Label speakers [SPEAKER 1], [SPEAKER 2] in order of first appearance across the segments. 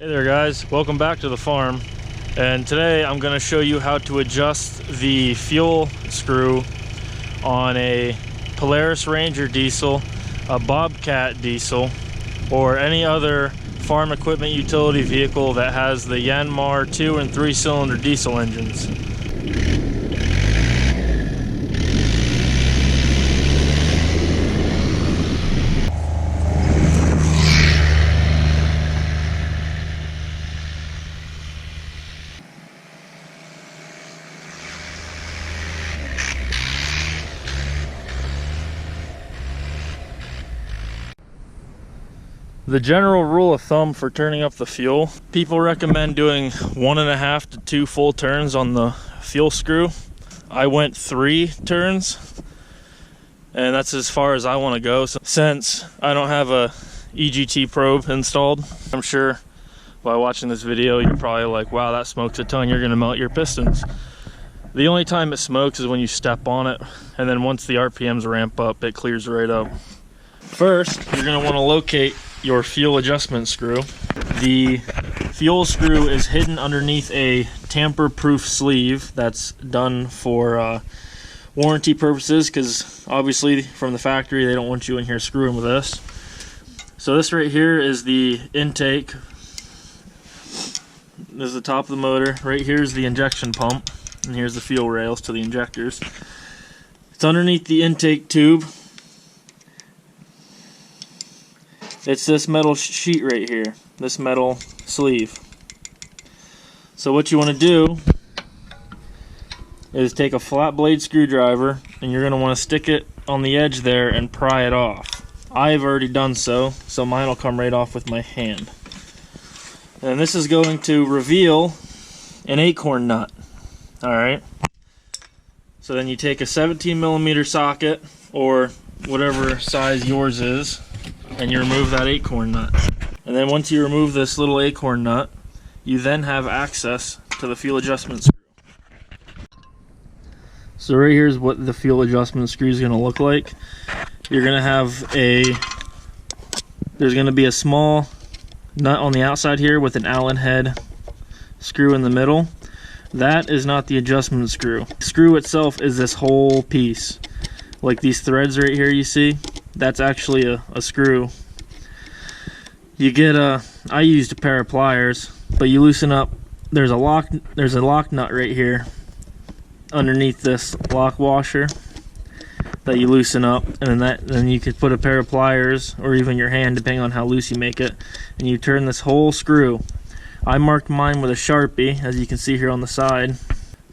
[SPEAKER 1] Hey there guys, welcome back to the farm, and today I'm going to show you how to adjust the fuel screw on a Polaris Ranger diesel, a Bobcat diesel, or any other farm equipment utility vehicle that has the Yanmar 2 and 3 cylinder diesel engines. The general rule of thumb for turning up the fuel, people recommend doing 1.5 to 2 full turns on the fuel screw. I went 3 turns, and that's as far as I want to go. So since I don't have a EGT probe installed, I'm sure by watching this video you're probably like, wow, that smokes a ton, you're going to melt your pistons. The only time it smokes is when you step on it, and then once the RPMs ramp up, it clears right up. First, you're going to want to locate your fuel adjustment screw. The fuel screw is hidden underneath a tamper-proof sleeve that's done for warranty purposes, because obviously from the factory they don't want you in here screwing with this. So this right here is the intake. This is the top of the motor. Right here is the injection pump, and here's the fuel rails to the injectors. It's underneath the intake tube. It's this metal sheet right here, this metal sleeve. So what you want to do is take a flat blade screwdriver, and you're going to want to stick it on the edge there and pry it off. I've already done so mine will come right off with my hand. And this is going to reveal an acorn nut. Alright, so then you take a 17mm socket, or whatever size yours is, and you remove that acorn nut. And then once you remove this little acorn nut, you then have access to the fuel adjustment screw. So right here's what the fuel adjustment screw is going to look like. You're going to have there's going to be a small nut on the outside here with an Allen head screw in the middle. That is not the adjustment screw. The screw itself is this whole piece. Like these threads right here you see, that's actually a screw. You get I used a pair of pliers, but you loosen up, there's a lock nut right here underneath this lock washer that you loosen up, and then you could put a pair of pliers or even your hand depending on how loose you make it, and you turn this whole screw. I marked mine with a Sharpie, as you can see here on the side.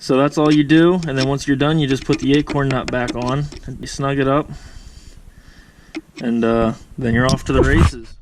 [SPEAKER 1] So that's all you do, and then once you're done, you just put the acorn nut back on, and you snug it up, and then you're off to the races.